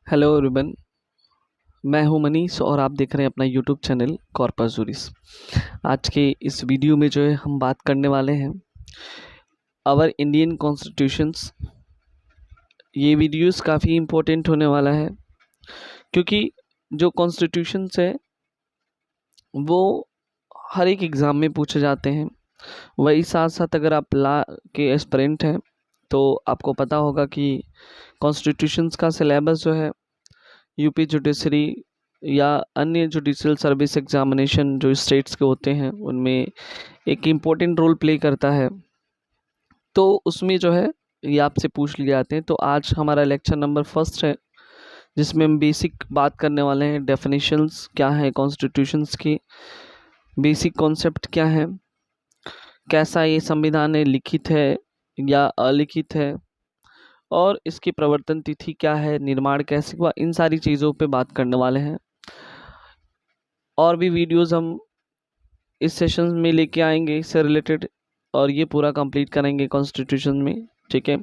Hello ribbon. मैं हूं मनीष और आप देख रहे हैं अपना यूट्यूब चैनल कॉर्पस जूरिस। आज के इस वीडियो में जो है हम बात करने वाले हैं आवर इंडियन कॉन्स्टिट्यूशंस। ये वीडियोस काफ़ी इम्पोर्टेंट होने वाला है क्योंकि जो कॉन्स्टिट्यूशंस है वो हर एक एग्ज़ाम में पूछे जाते हैं। वही साथ साथ अगर आप ला के एस्पिरेंट हैं तो आपको पता होगा कि कॉन्स्टिट्यूशंस का सिलेबस जो है यूपी जुडिशरी या अन्य जुडिशियल सर्विस एग्जामिनेशन जो स्टेट्स के होते हैं उनमें एक इम्पोर्टेंट रोल प्ले करता है। तो उसमें जो है ये आपसे पूछ लिए जाते हैं। तो आज हमारा लेक्चर नंबर फर्स्ट है जिसमें हम बेसिक बात करने वाले हैं। डेफिनेशंस क्या है कॉन्स्टिट्यूशंस की, बेसिक कॉन्सेप्ट क्या है, कैसा ये संविधान है, लिखित है या अलिखित है, और इसकी प्रवर्तन तिथि क्या है, निर्माण कैसे हुआ, इन सारी चीज़ों पे बात करने वाले हैं। और भी वीडियोस हम इस सेशन में लेके आएंगे इससे रिलेटेड और ये पूरा कंप्लीट करेंगे कॉन्स्टिट्यूशन में। ठीक है,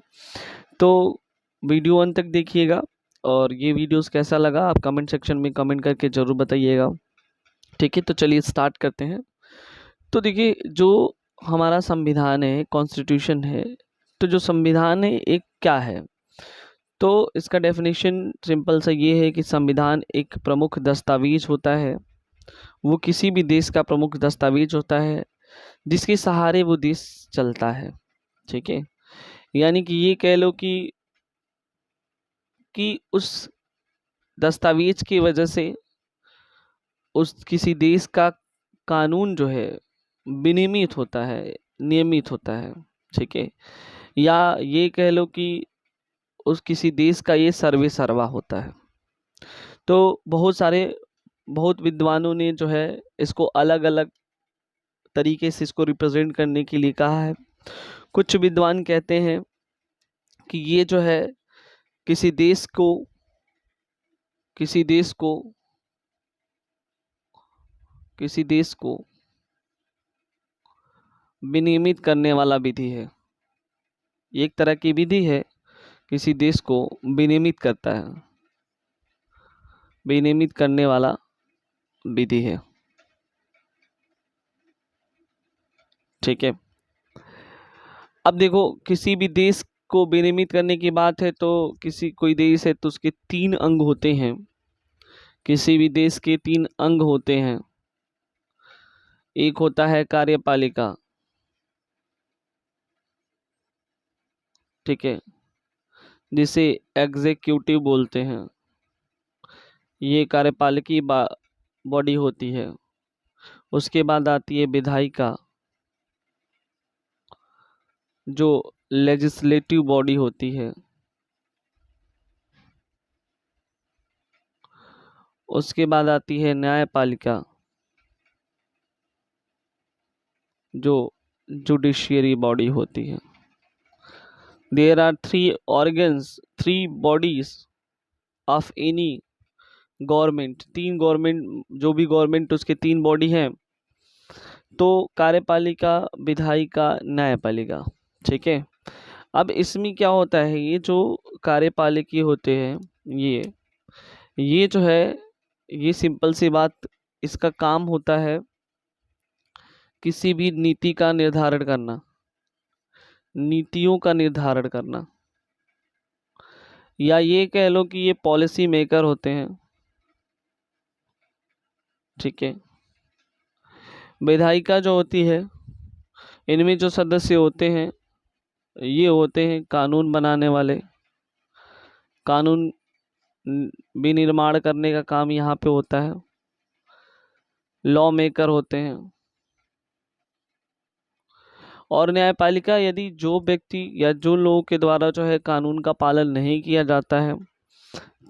तो वीडियो अंत तक देखिएगा और ये वीडियोस कैसा लगा आप कमेंट सेक्शन में कमेंट करके ज़रूर बताइएगा। ठीक है, तो चलिए स्टार्ट करते हैं। तो देखिए, जो हमारा संविधान है, कॉन्स्टिट्यूशन है, तो जो संविधान है एक क्या है, तो इसका डेफिनेशन सिंपल सा ये है कि संविधान एक प्रमुख दस्तावेज होता है। वो किसी भी देश का प्रमुख दस्तावेज होता है जिसके सहारे वो देश चलता है। ठीक है, यानी कि ये कह लो कि उस दस्तावेज की वजह से उस किसी देश का कानून जो है विनियमित होता है, नियमित होता है। ठीक है, या ये कह लो कि उस किसी देश का ये सर्वे सर्वा होता है। तो बहुत विद्वानों ने जो है इसको अलग अलग तरीके से इसको रिप्रेजेंट करने के लिए कहा है। कुछ विद्वान कहते हैं कि ये जो है किसी देश को किसी देश को किसी देश को विनियमित करने वाला विधि है। ये एक तरह की विधि है, किसी देश को विनियमित करता है, विनियमित करने वाला विधि है। ठीक है, अब देखो, किसी भी देश को विनियमित करने की बात है तो कोई देश है तो उसके 3 अंग होते हैं। किसी भी देश के 3 अंग होते हैं। एक होता है कार्यपालिका, ठीक है, जिसे एग्जीक्यूटिव बोलते हैं। ये कार्यपालिकी बॉडी होती है। उसके बाद आती है विधायिका, जो लेजिस्लेटिव बॉडी होती है। उसके बाद आती है न्यायपालिका, जो जुडिशियरी बॉडी होती है। There are 3 organs, 3 bodies of any government. 3 government, जो भी गवर्नमेंट उसके 3 बॉडी हैं, तो कार्यपालिका, विधायिका, न्यायपालिका। ठीक है, अब इसमें क्या होता है, ये जो कार्यपालिकी होते हैं, ये जो है, ये सिंपल सी बात, इसका काम होता है किसी भी नीति का निर्धारण करना, नीतियों का निर्धारण करना, या ये कह लो कि ये पॉलिसी मेकर होते हैं। ठीक है, विधायिका जो होती है, इनमें जो सदस्य होते हैं ये होते हैं कानून बनाने वाले। कानून विनिर्माण करने का काम यहाँ पे होता है। लॉ मेकर होते हैं। और न्यायपालिका, यदि जो व्यक्ति या जो लोगों के द्वारा जो है कानून का पालन नहीं किया जाता है,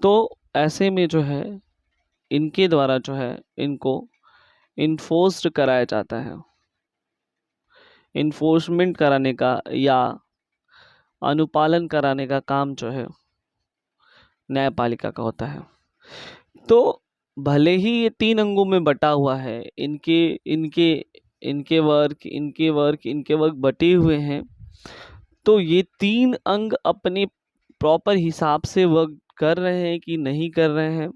तो ऐसे में जो है इनके द्वारा जो है इनको इन्फोर्स्ड कराया जाता है। इन्फोर्समेंट कराने का या अनुपालन कराने का काम जो है न्यायपालिका का होता है। तो भले ही ये 3 अंगों में बटा हुआ है, इनके इनके इनके वर्क बटे हुए हैं, तो ये 3 अंग अपने प्रॉपर हिसाब से वर्क कर रहे हैं कि नहीं कर रहे हैं,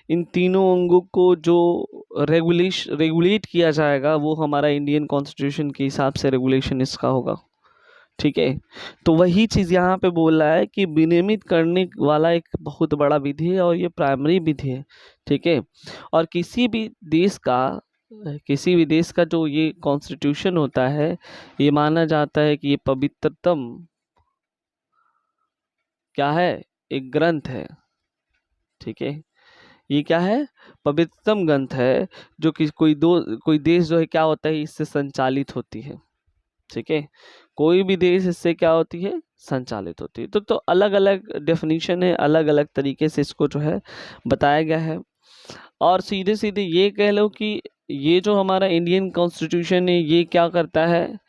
इन तीनों अंगों को जो रेगुलेट किया जाएगा वो हमारा इंडियन कॉन्स्टिट्यूशन के हिसाब से रेगुलेशन इसका होगा। ठीक है, तो वही चीज़ यहाँ पे बोल रहा है कि विनियमित करने वाला एक बहुत बड़ा विधि है और ये प्राइमरी विधि है। ठीक है, और किसी भी देश का जो ये कॉन्स्टिट्यूशन होता है, ये माना जाता है कि ये पवित्रतम क्या है, एक ग्रंथ है। ठीक है, ये क्या है, पवित्रतम ग्रंथ है, जो कि कोई देश जो है क्या होता है, इससे संचालित होती है। ठीक है, कोई भी देश इससे क्या होती है, संचालित होती है। तो अलग अलग डेफिनेशन है, अलग अलग तरीके से इसको जो है बताया गया है। और सीधे सीधे ये कह लो कि ये जो हमारा इंडियन कॉन्स्टिट्यूशन है, ये क्या करता है,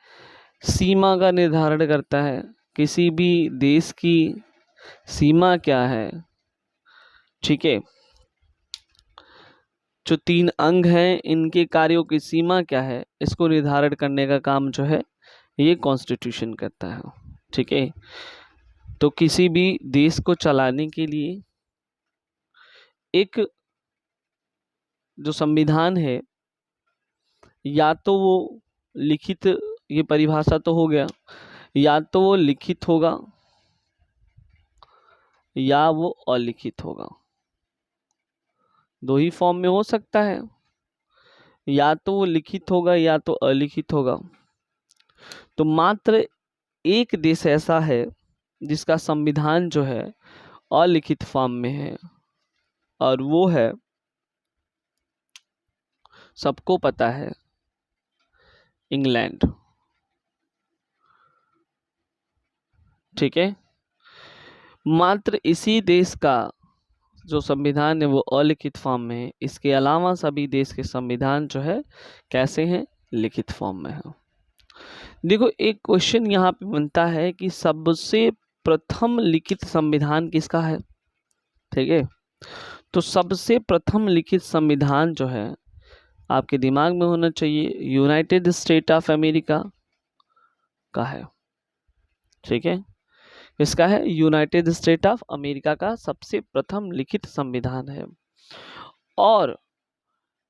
सीमा का निर्धारण करता है। किसी भी देश की सीमा क्या है, ठीक है, जो 3 अंग हैं, इनके कार्यों की सीमा क्या है, इसको निर्धारण करने का काम जो है ये कॉन्स्टिट्यूशन करता है। ठीक है, तो किसी भी देश को चलाने के लिए एक जो संविधान है, या तो वो लिखित, ये परिभाषा तो हो गया, या तो वो लिखित होगा या वो अलिखित होगा। 2 ही फॉर्म में हो सकता है, या तो वो लिखित होगा या तो अलिखित होगा। तो मात्र एक देश ऐसा है जिसका संविधान जो है अलिखित फॉर्म में है, और वो है, सबको पता है, इंग्लैंड। ठीक है, मात्र इसी देश का जो संविधान है वो अलिखित फॉर्म में है। इसके अलावा सभी देश के संविधान जो है कैसे हैं, लिखित फॉर्म में है। देखो, एक क्वेश्चन यहाँ पे बनता है कि सबसे प्रथम लिखित संविधान किसका है। ठीक है, तो सबसे प्रथम लिखित संविधान जो है आपके दिमाग में होना चाहिए, यूनाइटेड स्टेट ऑफ अमेरिका का है। ठीक है, इसका है, यूनाइटेड स्टेट ऑफ अमेरिका का सबसे प्रथम लिखित संविधान है, और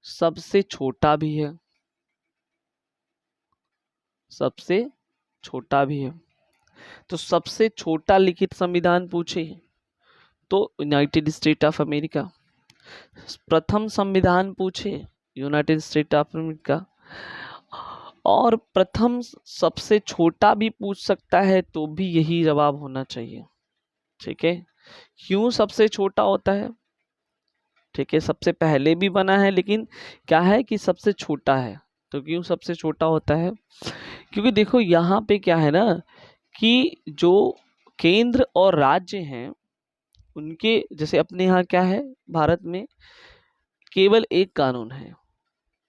सबसे छोटा भी है, सबसे छोटा भी है। तो सबसे छोटा लिखित संविधान पूछे तो यूनाइटेड स्टेट ऑफ अमेरिका, प्रथम संविधान पूछे यूनाइटेड स्टेट ऑफ अमेरिका, और प्रथम सबसे छोटा भी पूछ सकता है तो भी यही जवाब होना चाहिए। ठीक है, क्यों सबसे छोटा होता है, ठीक है, सबसे पहले भी बना है, लेकिन क्या है कि सबसे छोटा है। तो क्यों सबसे छोटा होता है, क्योंकि देखो यहाँ पे क्या है ना, कि जो केंद्र और राज्य हैं, उनके जैसे अपने यहाँ क्या है, भारत में केवल एक कानून है।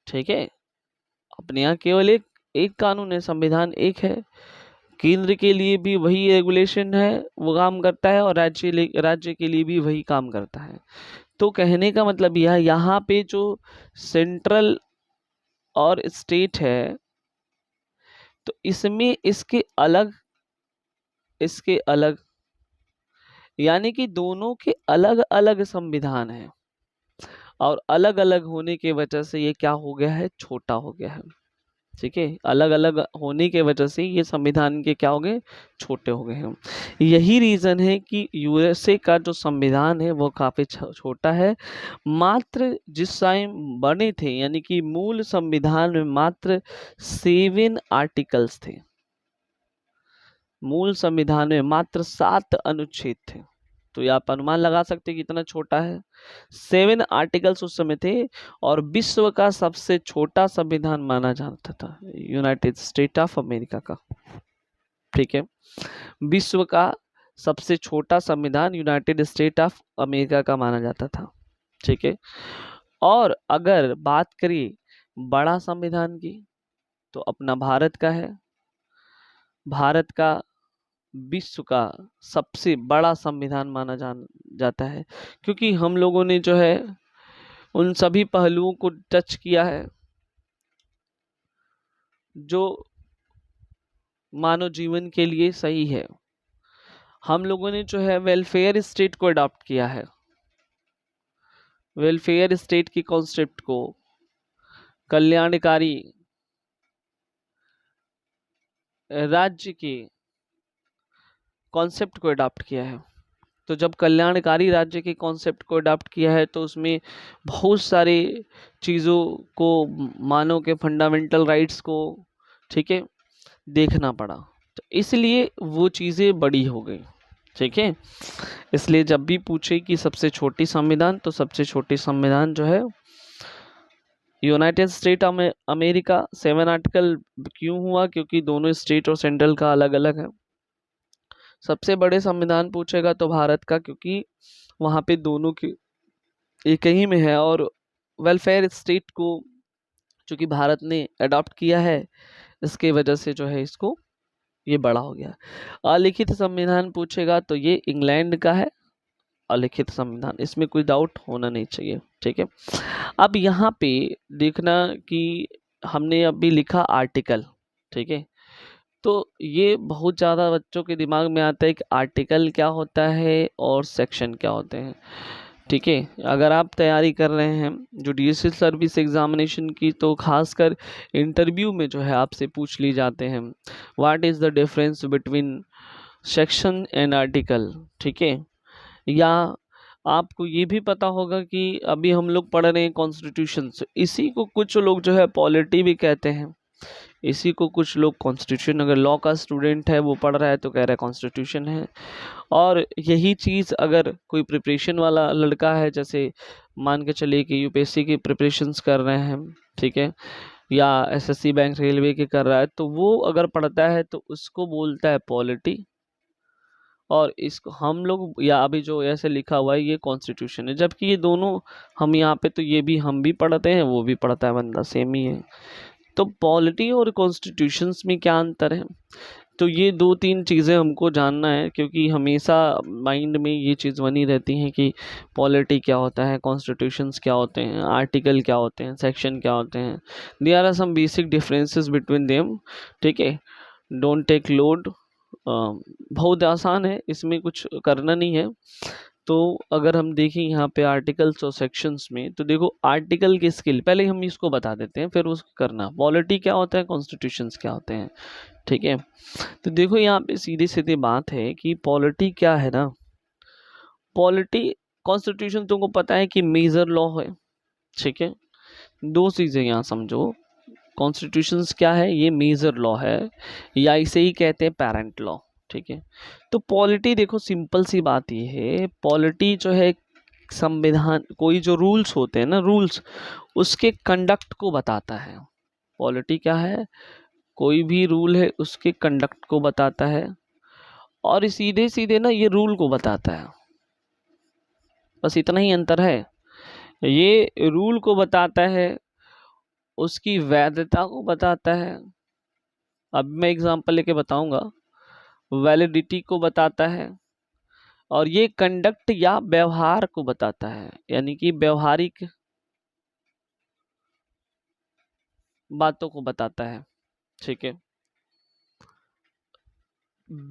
ठीक है, अपने यहाँ केवल एक कानून है, संविधान एक है। केंद्र के लिए भी वही रेगुलेशन है, वो काम करता है, और राज्य के लिए भी वही काम करता है। तो कहने का मतलब यह, यहाँ पे जो सेंट्रल और स्टेट है, तो इसमें इसके अलग, यानी कि दोनों के अलग अलग संविधान हैं, और अलग अलग होने के वजह से ये क्या हो गया है, छोटा हो गया है। ठीक है, अलग अलग होने के वजह से ये संविधान के क्या हो गए, छोटे हो गए हैं। यही रीज़न है कि यूएसए का जो संविधान है वो काफ़ी छोटा है। मात्र जिस टाइम बने थे, यानी कि मूल संविधान में मात्र 7 आर्टिकल्स थे, मूल संविधान में मात्र 7 अनुच्छेद थे। तो ये आप अनुमान लगा सकते हैं कि कितना छोटा है। 7 आर्टिकल्स उस समय थे, और विश्व का सबसे छोटा संविधान माना जाता था यूनाइटेड स्टेट ऑफ अमेरिका का। ठीक है, विश्व का सबसे छोटा संविधान यूनाइटेड स्टेट ऑफ अमेरिका का माना जाता था। ठीक है, और अगर बात करें बड़ा संविधान की, तो अपना भारत का है। भारत का विश्व का सबसे बड़ा संविधान माना जाता है, क्योंकि हम लोगों ने जो है उन सभी पहलुओं को टच किया है जो मानव जीवन के लिए सही है। हम लोगों ने जो है वेलफेयर स्टेट को अडॉप्ट किया है, वेलफेयर स्टेट की कॉन्सेप्ट को, कल्याणकारी राज्य के कॉन्सेप्ट को अडॉप्ट किया है। तो जब कल्याणकारी राज्य के कॉन्सेप्ट को अडॉप्ट किया है तो उसमें बहुत सारे चीज़ों को, मानव के फंडामेंटल राइट्स को, ठीक है, देखना पड़ा। तो इसलिए वो चीज़ें बड़ी हो गई, ठीक है। इसलिए जब भी पूछे कि सबसे छोटी संविधान, तो सबसे छोटी संविधान जो है यूनाइटेड स्टेट अमेरिका 7 आर्टिकल क्यों हुआ, क्योंकि दोनों स्टेट और सेंट्रल का अलग अलग है। सबसे बड़े संविधान पूछेगा तो भारत का, क्योंकि वहाँ पे दोनों के एक ही में है, और वेलफेयर स्टेट को चूंकि भारत ने अडॉप्ट किया है, इसके वजह से जो है इसको ये बड़ा हो गया। अलिखित संविधान पूछेगा तो ये इंग्लैंड का है अलिखित संविधान, इसमें कोई डाउट होना नहीं चाहिए, ठीक है। अब यहाँ पे देखना कि हमने अभी लिखा आर्टिकल, ठीक है। तो ये बहुत ज़्यादा बच्चों के दिमाग में आता है कि आर्टिकल क्या होता है और सेक्शन क्या होते हैं, ठीक है। अगर आप तैयारी कर रहे हैं जुडिशियल सर्विस एग्जामिनेशन की, तो खासकर इंटरव्यू में जो है आपसे पूछ ली जाते हैं what is the difference between section and article, ठीक है। या आपको ये भी पता होगा कि अभी हम लोग पढ़ रहे हैं कॉन्स्टिट्यूशन, इसी को कुछ लोग जो है पॉलिटी भी कहते हैं, इसी को कुछ लोग कॉन्स्टिट्यूशन, अगर लॉ का स्टूडेंट है वो पढ़ रहा है तो कह रहा है कॉन्स्टिट्यूशन है। और यही चीज़ अगर कोई प्रिपरेशन वाला लड़का है, जैसे मान के चलिए कि यूपीएससी की प्रिपरेशंस कर रहे हैं, ठीक है, या एसएससी बैंक रेलवे के कर रहा है, तो वो अगर पढ़ता है तो उसको बोलता है पॉलिटी, और इसको हम लोग, या अभी जो ऐसे लिखा हुआ है ये कॉन्स्टिट्यूशन है। जबकि ये दोनों हम यहाँ पे, तो ये भी हम भी पढ़ते हैं वो भी पढ़ता है, बंदा सेम ही है। तो पॉलिटी और कॉन्स्टिट्यूशंस में क्या अंतर है, तो ये 2-3 चीज़ें हमको जानना है, क्योंकि हमेशा माइंड में ये चीज़ बनी रहती है कि पॉलिटी क्या होता है, कॉन्स्टिट्यूशंस क्या होते हैं, आर्टिकल क्या होते हैं, सेक्शन क्या होते हैं। There are some basic differences between them, ठीक है। डोंट टेक लोड, बहुत आसान है, इसमें कुछ करना नहीं है। तो अगर हम देखें यहाँ पे आर्टिकल्स और सेक्शंस में, तो देखो आर्टिकल की स्किल पहले हम इसको बता देते हैं, फिर उसको करना पॉलिटी क्या होता है, कॉन्स्टिट्यूशंस क्या होते हैं, ठीक है। तो देखो यहाँ पे सीधी सीधी बात है कि पॉलिटी क्या है ना, पॉलिटी, कॉन्स्टिट्यूशन तुमको पता है कि मेजर लॉ है, ठीक है। दो चीज़ें यहाँ समझो, कॉन्स्टिट्यूशंस क्या है, ये मेजर लॉ है, या इसे ही कहते हैं पेरेंट लॉ, ठीक है। तो पॉलिटी देखो सिंपल सी बात ये है, पॉलिटी जो है संविधान, कोई जो रूल्स होते हैं ना, रूल्स उसके कंडक्ट को बताता है। पॉलिटी क्या है, कोई भी रूल है उसके कंडक्ट को बताता है, और सीधे सीधे ना ये रूल को बताता है, बस इतना ही अंतर है। ये रूल को बताता है, उसकी वैधता को बताता है। अब मैं एग्जांपल लेके बताऊंगा, वैलिडिटी को बताता है, और ये कंडक्ट या व्यवहार को बताता है, यानी कि व्यवहारिक बातों को बताता है, ठीक है।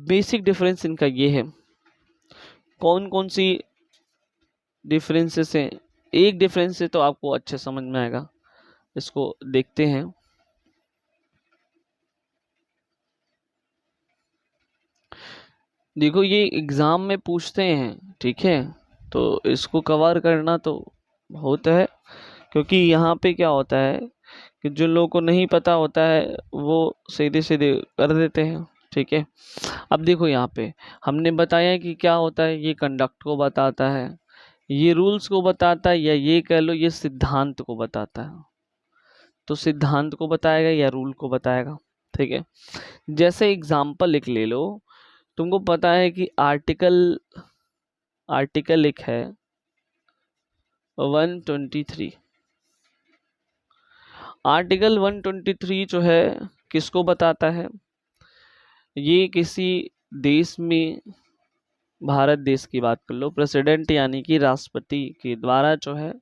बेसिक डिफरेंस इनका ये है। कौन कौन सी डिफरेंसेस हैं, एक डिफरेंस से तो आपको अच्छे समझ में आएगा, इसको देखते हैं। देखो ये एग्जाम में पूछते हैं, ठीक है, तो इसको कवर करना तो बहुत है, क्योंकि यहाँ पे क्या होता है कि जो लोगों को नहीं पता होता है वो सीधे सीधे कर देते हैं, ठीक है। अब देखो यहाँ पे हमने बताया कि क्या होता है, ये कंडक्ट को बताता है, ये रूल्स को बताता है, या ये कह लो ये सिद्धांत को बताता है। तो सिद्धांत को बताएगा या रूल को बताएगा, ठीक है। जैसे एग्जाम्पल एक ले लो, तुमको पता है कि आर्टिकल आर्टिकल एक है 123। आर्टिकल 123 जो है किसको बताता है, ये किसी देश में, भारत देश की बात कर लो, प्रेसिडेंट यानी कि राष्ट्रपति के द्वारा जो है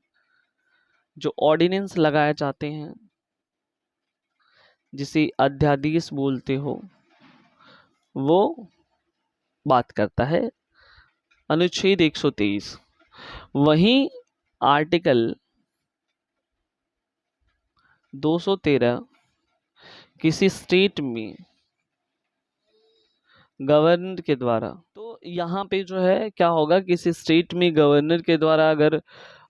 जो ऑर्डिनेंस लगाए जाते हैं, जिसे अध्यादेश बोलते हो, वो बात करता है, अनुच्छेद 123। वहीं आर्टिकल 213 किसी स्टेट में गवर्नर के द्वारा, तो यहाँ पे जो है क्या होगा, किसी स्टेट में गवर्नर के द्वारा अगर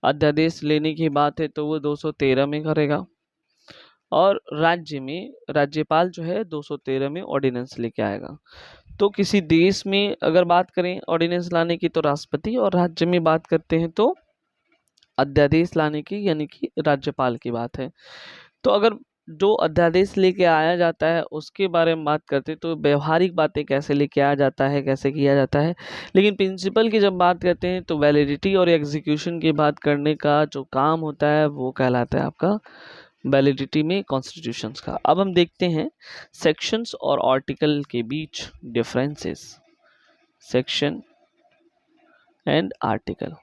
अध्यादेश लेने की बात है तो वो 213 में करेगा, और राज्य में राज्यपाल जो है 213 में ऑर्डिनेंस लेके आएगा। तो किसी देश में अगर बात करें ऑर्डिनेंस लाने की तो राष्ट्रपति, और राज्य में बात करते हैं तो अध्यादेश लाने की यानी कि राज्यपाल की बात है। तो अगर जो अध्यादेश लेके आया जाता है उसके बारे में बात करते हैं तो व्यवहारिक बातें कैसे लेके आया जाता है, कैसे किया जाता है, लेकिन प्रिंसिपल की जब बात करते हैं तो वैलिडिटी और एग्जीक्यूशन की बात करने का जो काम होता है वो कहलाता है आपका वैलिडिटी में कॉन्स्टिट्यूशंस का। अब हम देखते हैं सेक्शंस और आर्टिकल के बीच डिफरेंसेस, सेक्शन एंड आर्टिकल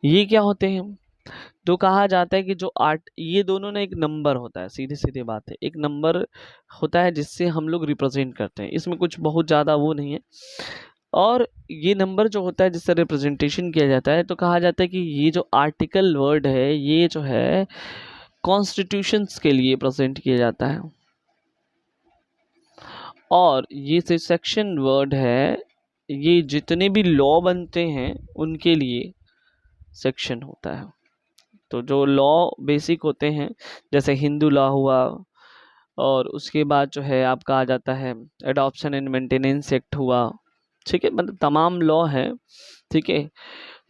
ये क्या होते हैं। तो कहा जाता है कि जो ये दोनों ना एक नंबर होता है, सीधी सीधी बात है, एक नंबर होता है जिससे हम लोग रिप्रेजेंट करते हैं, इसमें कुछ बहुत ज़्यादा वो नहीं है। और ये नंबर जो होता है जिससे रिप्रेजेंटेशन किया जाता है, तो कहा जाता है कि ये जो आर्टिकल वर्ड है ये जो है कॉन्स्टिट्यूशंस के लिए प्रेजेंट किया जाता है, और ये जो सेक्शन वर्ड है ये जितने भी लॉ बनते हैं उनके लिए सेक्शन होता है। तो जो लॉ बेसिक होते हैं जैसे हिंदू लॉ हुआ, और उसके बाद जो है आपका आ जाता है एडॉप्शन एंड मेंटेनेंस एक्ट हुआ, ठीक है, मतलब तमाम लॉ है, ठीक है,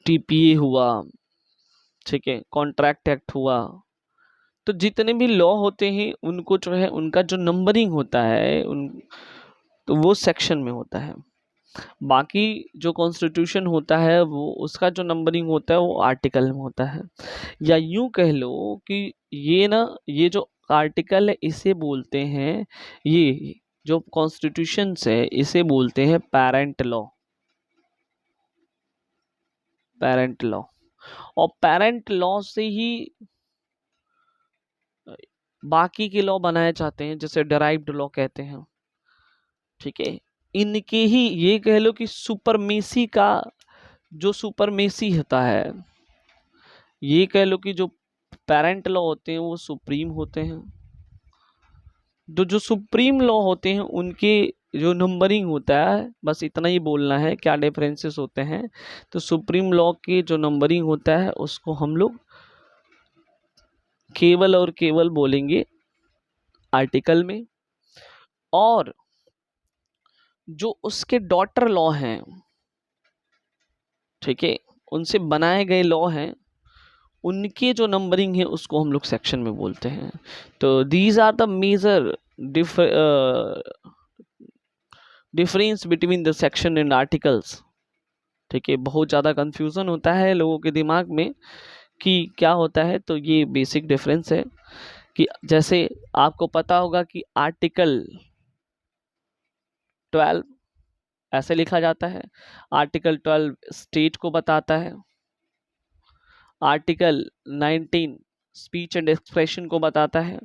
टीपीए हुआ, ठीक है, कॉन्ट्रैक्ट एक्ट हुआ। तो जितने भी लॉ होते हैं उनको जो है उनका जो नंबरिंग होता है तो वो सेक्शन में होता है। बाकी जो कॉन्स्टिट्यूशन होता है वो उसका जो नंबरिंग होता है वो आर्टिकल में होता है। या यूं कह लो कि ये जो आर्टिकल है इसे बोलते हैं, ये जो कॉन्स्टिट्यूशन है इसे बोलते हैं पेरेंट लॉ, पेरेंट लॉ। और पेरेंट लॉ से ही बाकी के लॉ बनाए जाते हैं, जैसे डेराइव्ड लॉ कहते हैं, ठीक है। इनके ही ये कह लो कि सुपरमेसी का जो सुपरमेसी होता है, ये कह लो कि जो पेरेंट लॉ होते हैं वो सुप्रीम होते हैं। जो सुप्रीम लॉ होते हैं उनके जो नंबरिंग होता है, बस इतना ही बोलना है क्या डिफरेंसेस होते हैं। तो सुप्रीम लॉ की जो नंबरिंग होता है उसको हम लोग केवल और केवल बोलेंगे आर्टिकल में, और जो उसके डॉटर लॉ हैं, ठीक है, उनसे बनाए गए लॉ हैं, उनके जो नंबरिंग है उसको हम लोग सेक्शन में बोलते हैं। तो these are the major difference between the section and articles, ठीक है। बहुत ज़्यादा कंफ्यूजन होता है लोगों के दिमाग में कि क्या होता है, तो ये बेसिक डिफरेंस है कि जैसे आपको पता होगा कि आर्टिकल 12 ऐसे लिखा जाता है, आर्टिकल 12 स्टेट को बताता है, आर्टिकल 19 स्पीच एंड एक्सप्रेशन को बताता है।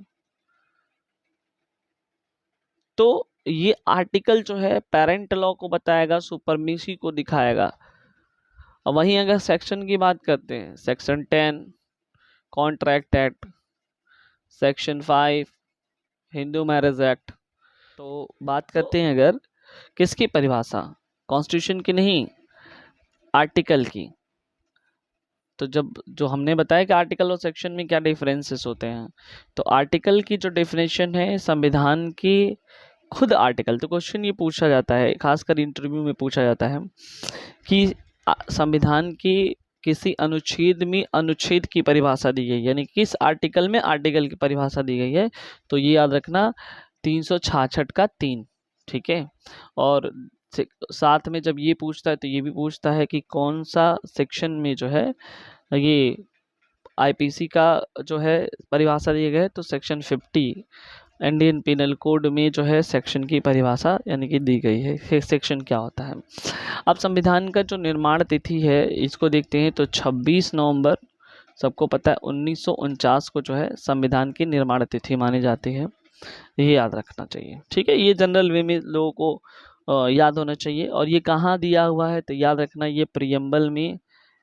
तो ये आर्टिकल जो है पेरेंट लॉ को बताएगा, सुपरमेसी को दिखाएगा। और वहीं अगर सेक्शन की बात करते हैं, section 10 contract act, section 5 Hindu marriage act. तो बात करते हैं अगर किसकी परिभाषा, कॉन्स्टिट्यूशन की नहीं, आर्टिकल की। तो जब जो हमने बताया कि आर्टिकल और सेक्शन में क्या डिफरेंसेस होते हैं, तो आर्टिकल की जो डेफिनेशन है संविधान की खुद आर्टिकल, तो क्वेश्चन ये पूछा जाता है, खासकर इंटरव्यू में पूछा जाता है कि संविधान की किसी अनुच्छेद में अनुच्छेद की परिभाषा दी गई है, यानी किस आर्टिकल में आर्टिकल की परिभाषा दी गई है। तो ये याद रखना 366 का 3, ठीक है। और साथ में जब ये पूछता है तो ये भी पूछता है कि कौन सा सेक्शन में जो है ये आईपीसी का जो है परिभाषा दी गई है, तो सेक्शन 50 इंडियन पिनल कोड में जो है सेक्शन की परिभाषा यानी कि दी गई है, सेक्शन क्या होता है। अब संविधान का जो निर्माण तिथि है इसको देखते हैं, तो 26 नवंबर सबको पता है 1949 को जो है संविधान की निर्माण तिथि मानी जाती है, ये याद रखना चाहिए, ठीक है। ये जनरल वे में लोगों को याद होना चाहिए। और ये कहाँ दिया हुआ है तो याद रखना, ये प्रियम्बल में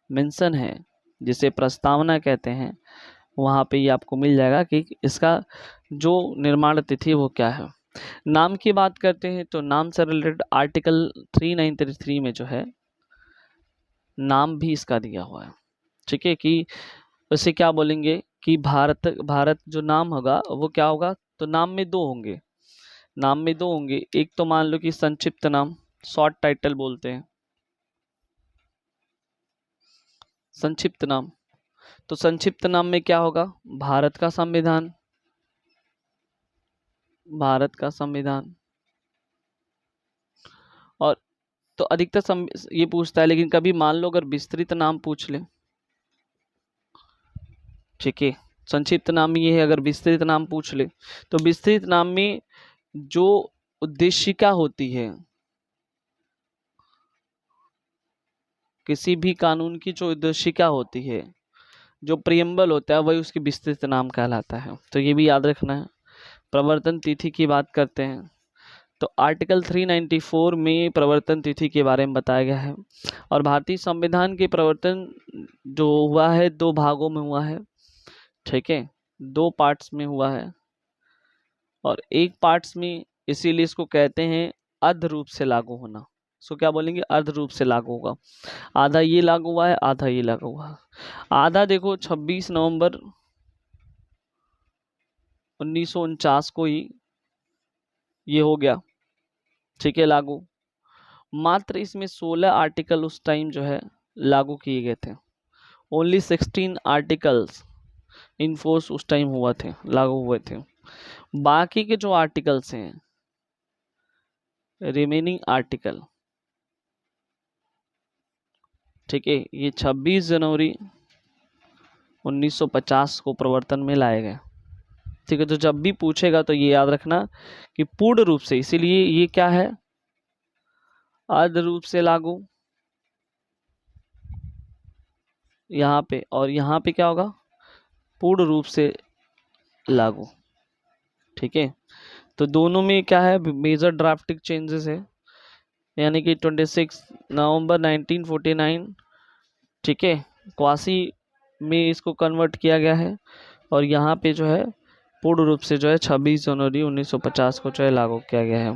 मेंशन है, जिसे प्रस्तावना कहते हैं। वहाँ पे ये आपको मिल जाएगा कि इसका जो निर्माण तिथि वो क्या है। नाम की बात करते हैं तो नाम से रिलेटेड आर्टिकल 393 में जो है नाम भी इसका दिया हुआ है। ठीक है, कि उसे क्या बोलेंगे कि भारत भारत जो नाम होगा वो क्या होगा, तो नाम में दो होंगे, नाम में दो होंगे। एक तो मान लो कि संक्षिप्त नाम, शॉर्ट टाइटल बोलते हैं, संक्षिप्त नाम। तो संक्षिप्त नाम में क्या होगा, भारत का संविधान, भारत का संविधान। और तो अधिकतर ये पूछता है, लेकिन कभी मान लो अगर विस्तृत नाम पूछ ले, ठीक है, संक्षिप्त नाम ये है, अगर विस्तृत नाम पूछ ले तो विस्तृत नाम में जो उद्देशिका होती है, किसी भी कानून की जो उद्देशिका होती है, जो प्रियम्बल होता है, वही उसकी विस्तृत नाम कहलाता है। तो ये भी याद रखना है। प्रवर्तन तिथि की बात करते हैं तो आर्टिकल 394 में प्रवर्तन तिथि के बारे में बताया गया है। और भारतीय संविधान के प्रवर्तन जो हुआ है 2 भागों में हुआ है, ठीक है, 2 पार्ट्स में हुआ है। और एक पार्ट्स में, इसीलिए इसको कहते हैं अर्ध रूप से लागू होना। इसको क्या बोलेंगे, अर्ध रूप से लागू होगा। आधा ये लागू हुआ है, आधा ये लागू हुआ है। आधा देखो 26 नवंबर 1949 को ही ये हो गया, ठीक है, लागू। मात्र इसमें 16 आर्टिकल उस टाइम जो है लागू किए गए थे। ओनली 16 आर्टिकल्स इन फोर्स उस टाइम हुआ थे, लागू हुए थे। बाकी के जो आर्टिकल्स हैं, रिमेनिंग आर्टिकल, ठीक है, ये 26 जनवरी 1950 को प्रवर्तन में लाए गए। ठीक है, तो जब भी पूछेगा तो ये याद रखना कि पूर्ण रूप से, इसीलिए ये क्या है, अर्ध रूप से लागू यहाँ पे, और यहाँ पे क्या होगा, पूर्ण रूप से लागू। ठीक है, तो दोनों में क्या है, मेजर ड्राफ्टिंग चेंजेस है, यानी कि 26 नवंबर 1949, ठीक है, क्वासी में इसको कन्वर्ट किया गया है। और यहाँ पे जो है पूर्ण रूप से जो है 26 जनवरी 1950 को जो है लागू किया गया है।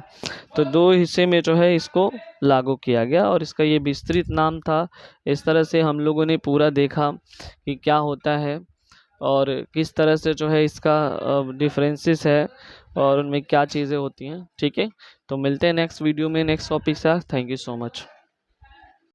तो 2 हिस्से में जो है इसको लागू किया गया, और इसका ये विस्तृत नाम था। इस तरह से हम लोगों ने पूरा देखा कि क्या होता है और किस तरह से जो है इसका डिफरेंसेस है और उनमें क्या चीज़ें होती हैं। ठीक है, तो मिलते हैं नेक्स्ट वीडियो में नेक्स्ट टॉपिक के साथ। Thank you so much.